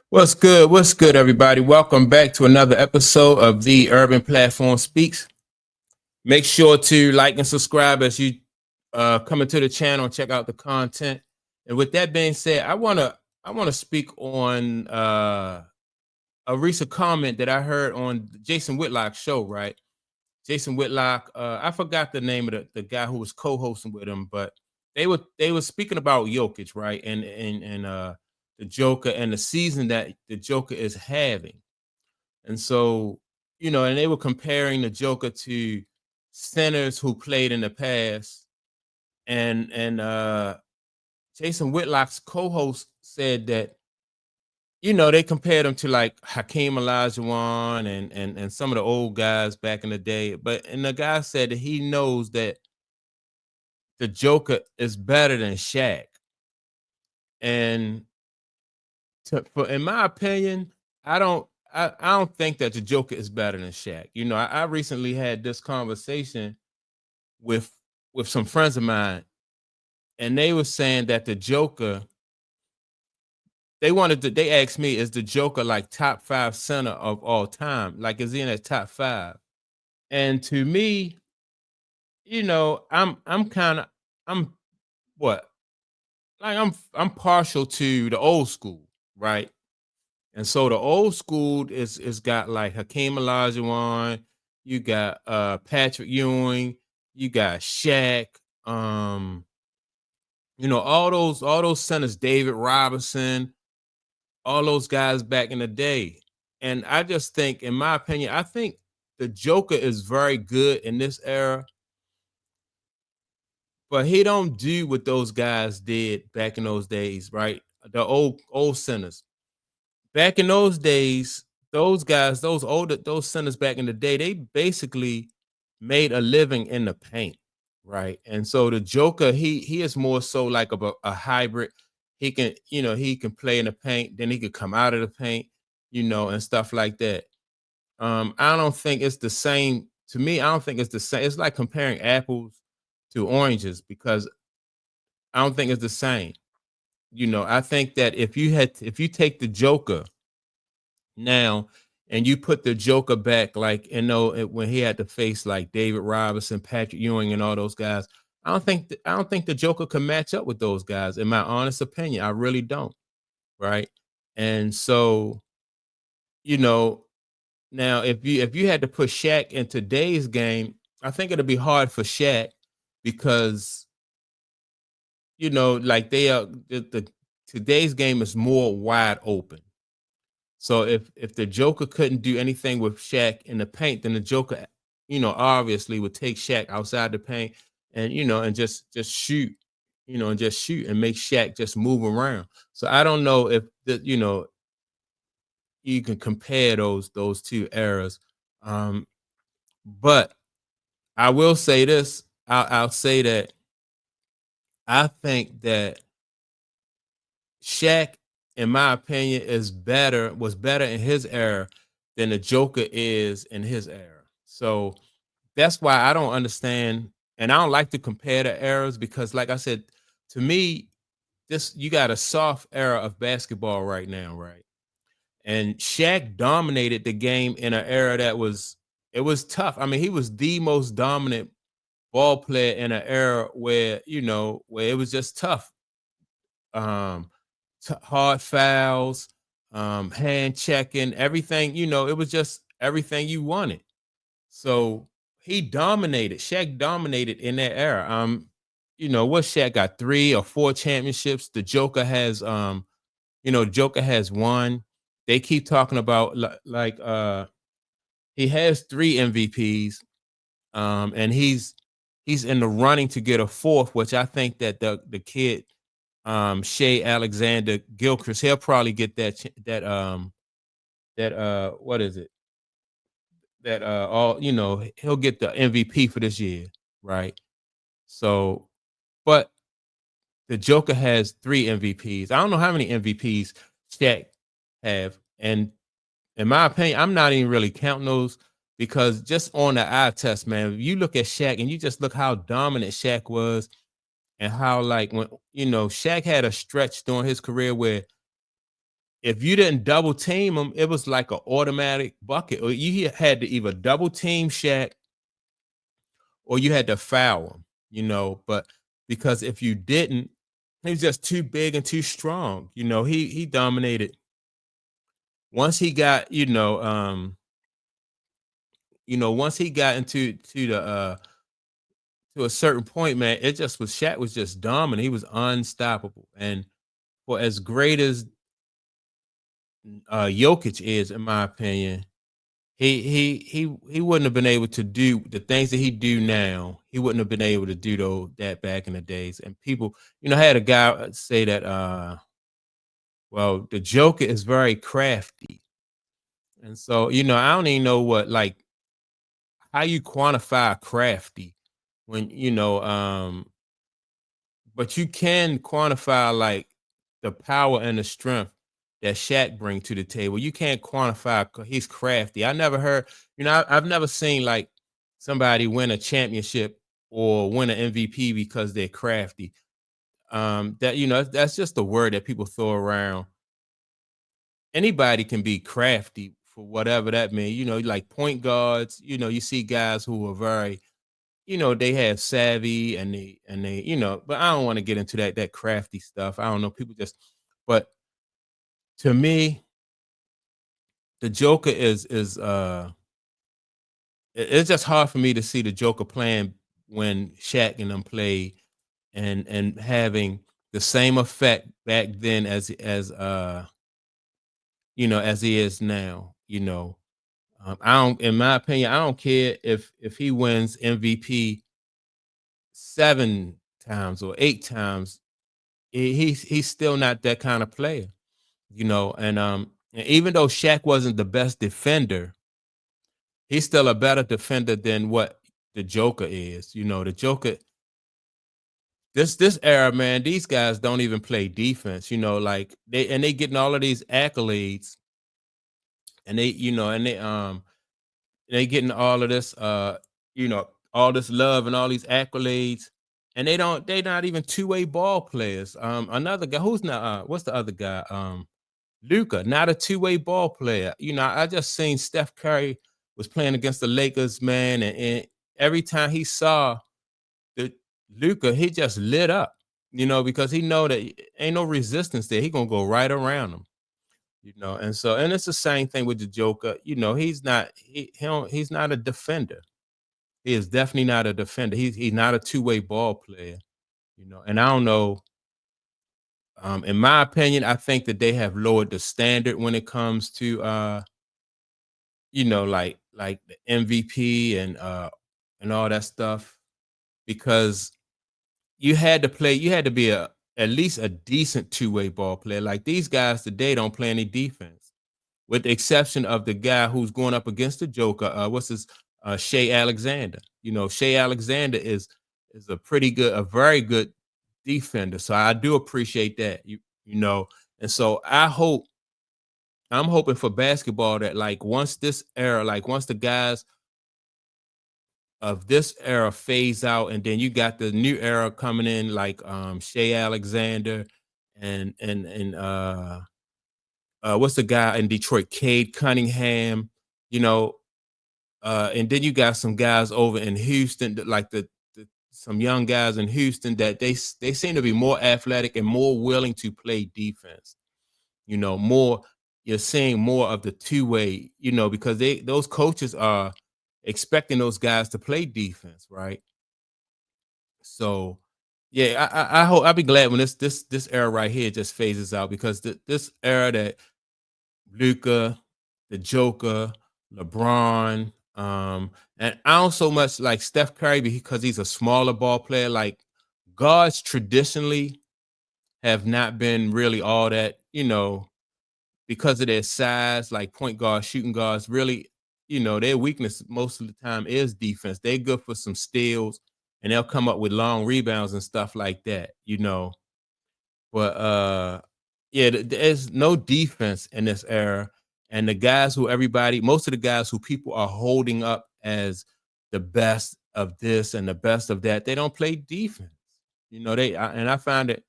What's good? What's good, everybody? Welcome back to another episode of the Urban Platform Speaks. Make sure to like and subscribe as you come into the channel and check out the content. And with that being said, I wanna speak on a recent comment that I heard on Jason Whitlock's show. Right, Jason Whitlock. I forgot the name of the guy who was co-hosting with him, but they were speaking about Jokic, right, and the Joker and the season that the Joker is having. And so, and they were comparing the Joker to centers who played in the past. And Jason Whitlock's co-host said that, they compared him to like Hakeem Olajuwon and some of the old guys back in the day. And the guy said that he knows that the Joker is better than Shaq. And in my opinion, I don't think that the Joker is better than Shaq. I recently had this conversation with with some friends of mine, and they were saying that the Joker, they asked me, is the Joker like top five center of all time? Like, is he in that top five? And to me, I'm kind of I'm what like I'm partial to the old school, right? And so the old school is got like Hakeem Olajuwon, you got Patrick Ewing, you got Shaq, um, all those centers, David Robinson, all those guys back in the day. And I just think, in my opinion, I think the Joker is very good in this era, but he don't do what those guys did back in those days, right? The old centers. Back in those days, those guys, those centers back in the day, they basically made a living in the paint, right? And so the Joker, he is more so like a hybrid. He can play in the paint, then he could come out of the paint, and stuff like that. I don't think it's the same. To me, I don't think it's the same. It's like comparing apples to oranges because I don't think it's the same. I think that if you take the Joker now and you put the Joker back, like, when he had to face like David Robinson, Patrick Ewing, and all those guys, I don't think the Joker can match up with those guys. In my honest opinion, I really don't. Right, and so you know now if you had to put Shaq in today's game, I think it'd be hard for Shaq because like they are the today's game is more wide open. So if the Joker couldn't do anything with Shaq in the paint, then the Joker, obviously would take Shaq outside the paint and just shoot, and just shoot and make Shaq just move around. So I don't know if you can compare those two eras. Um, but I will say this. I'll say that I think that Shaq, in my opinion, was better in his era than the Joker is in his era. So that's why I don't understand, and I don't like to compare the eras because, like I said, to me, this you got a soft era of basketball right now, right? And Shaq dominated the game in an era that was tough. I mean, he was the most dominant ball player in an era where it was just tough. Um, Hard fouls, hand checking, everything. It was just everything you wanted. So he dominated. Shaq dominated in that era. What Shaq got 3 or 4 championships. The Joker has Joker has one. They keep talking about he has 3 MVPs. And he's in the running to get a fourth, which I think that the kid Shea Alexander Gilchrist, he'll probably get that what is it? That all he'll get the MVP for this year, right? So, but the Joker has 3 MVPs. I don't know how many MVPs Shaq have, and in my opinion, I'm not even really counting those because just on the eye test, man, if you look at Shaq and you just look how dominant Shaq was and how like when Shaq had a stretch during his career where if you didn't double team him, it was like an automatic bucket, or you had to either double team Shaq or you had to foul him, but because if you didn't, he was just too big and too strong. He dominated once he got, once he got into to the to a certain point, man, it just was Shaq was just dominant. He was unstoppable. And for as great as Jokic is, in my opinion, he wouldn't have been able to do the things that he do now. He wouldn't have been able to do that back in the days. And people, I had a guy say that well, the Joker is very crafty. And so, I don't even know what like how you quantify crafty when, but you can quantify like the power and the strength that Shaq bring to the table. You can't quantify he's crafty. I never heard, I've never seen like somebody win a championship or win an MVP because they're crafty. That that's just a word that people throw around. Anybody can be crafty for whatever that means. Like point guards, you see guys who are very, they have savvy and they, but I don't want to get into that crafty stuff. I don't know. People just, but to me, the Joker it's just hard for me to see the Joker playing when Shaq and them played and having the same effect back then as he is now. I don't, in my opinion, I don't care if he wins MVP 7 times or 8 times. He's still not that kind of player, and even though Shaq wasn't the best defender, he's still a better defender than what the Joker is. The Joker, this era, man, these guys don't even play defense. Like they getting all of these accolades, and they getting all of this, all this love and all these accolades, and they not even two-way ball players. Another guy who's not, what's the other guy? Luca, not a two-way ball player. I just seen Steph Curry was playing against the Lakers, man, and every time he saw the Luca, he just lit up, because he know that ain't no resistance there. He gonna go right around him. And it's the same thing with the Joker. He's not a defender. He is definitely not a defender. He's not a two-way ball player. And I don't know. In my opinion, I think that they have lowered the standard when it comes to like the MVP and all that stuff, because you had to be at least a decent two-way ball player. Like these guys today don't play any defense, with the exception of the guy who's going up against the Joker. What's his Shea Alexander? Shea Alexander is a very good defender. So I do appreciate that. And so I'm hoping for basketball that like once this era, like once the guys of this era phase out, and then you got the new era coming in, like Shea Alexander and what's the guy in Detroit, Cade Cunningham, you know, and then you got some guys over in Houston, like some young guys in Houston that they seem to be more athletic and more willing to play defense. More, you're seeing more of the two-way, because those coaches are expecting those guys to play defense, right? So, yeah, I hope I'll be glad when this era right here just phases out, because this era that Luca, the Joker, LeBron, and I don't so much like Steph Curry because he's a smaller ball player. Like guards traditionally have not been really all that, because of their size, like point guards, shooting guards, really, their weakness most of the time is defense. They're good for some steals and they'll come up with long rebounds and stuff like that. But yeah, there's no defense in this era. And the guys who most of the guys who people are holding up as the best of this and the best of that, they don't play defense. And I find it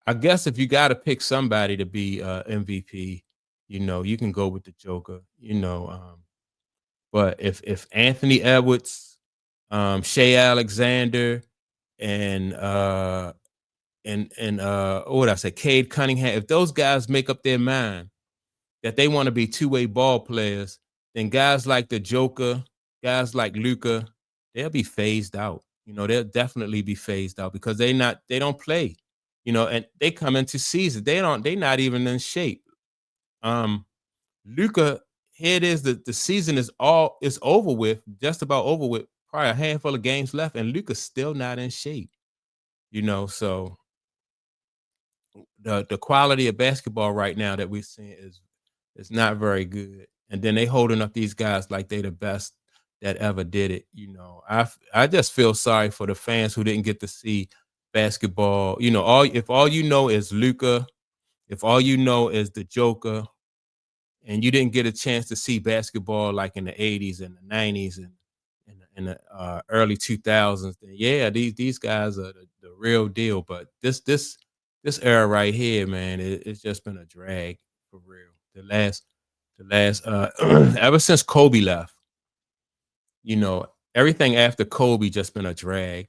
I guess if you got to pick somebody to be MVP, you can go with the Joker. But if Anthony Edwards, Shea Alexander, and what would I say, Cade Cunningham, if those guys make up their mind that they want to be two-way ball players, then guys like the Joker, guys like Luca, they'll be phased out. They'll definitely be phased out because they don't play. And they come into season. They're not even in shape. Um, Luca, here it is, the season is over with, just about over with, probably a handful of games left, and Luca's still not in shape. So the quality of basketball right now that we're seeing is not very good. And then they holding up these guys like they the best that ever did it. I just feel sorry for the fans who didn't get to see basketball. If all you know is Luca, if all you know is the Joker, and you didn't get a chance to see basketball like in the 80s and the 90s and in the early 2000s, then yeah, these guys are the real deal. But this era right here, man, it's just been a drag for real. The last ever since Kobe left, you know, everything after Kobe just been a drag,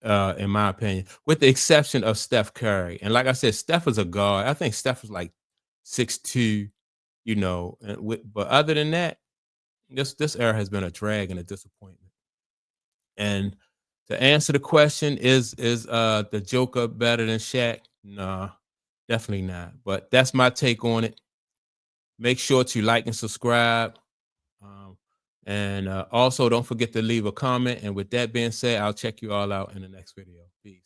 in my opinion, with the exception of Steph Curry. And like I said, Steph is a guard. I think Steph is like 6'2", but other than that, this era has been a drag and a disappointment. And to answer the question, is the Joker better than Shaq? Nah, definitely not. But that's my take on it. Make sure to like and subscribe. Um, and also don't forget to leave a comment. And with that being said, I'll check you all out in the next video. Peace.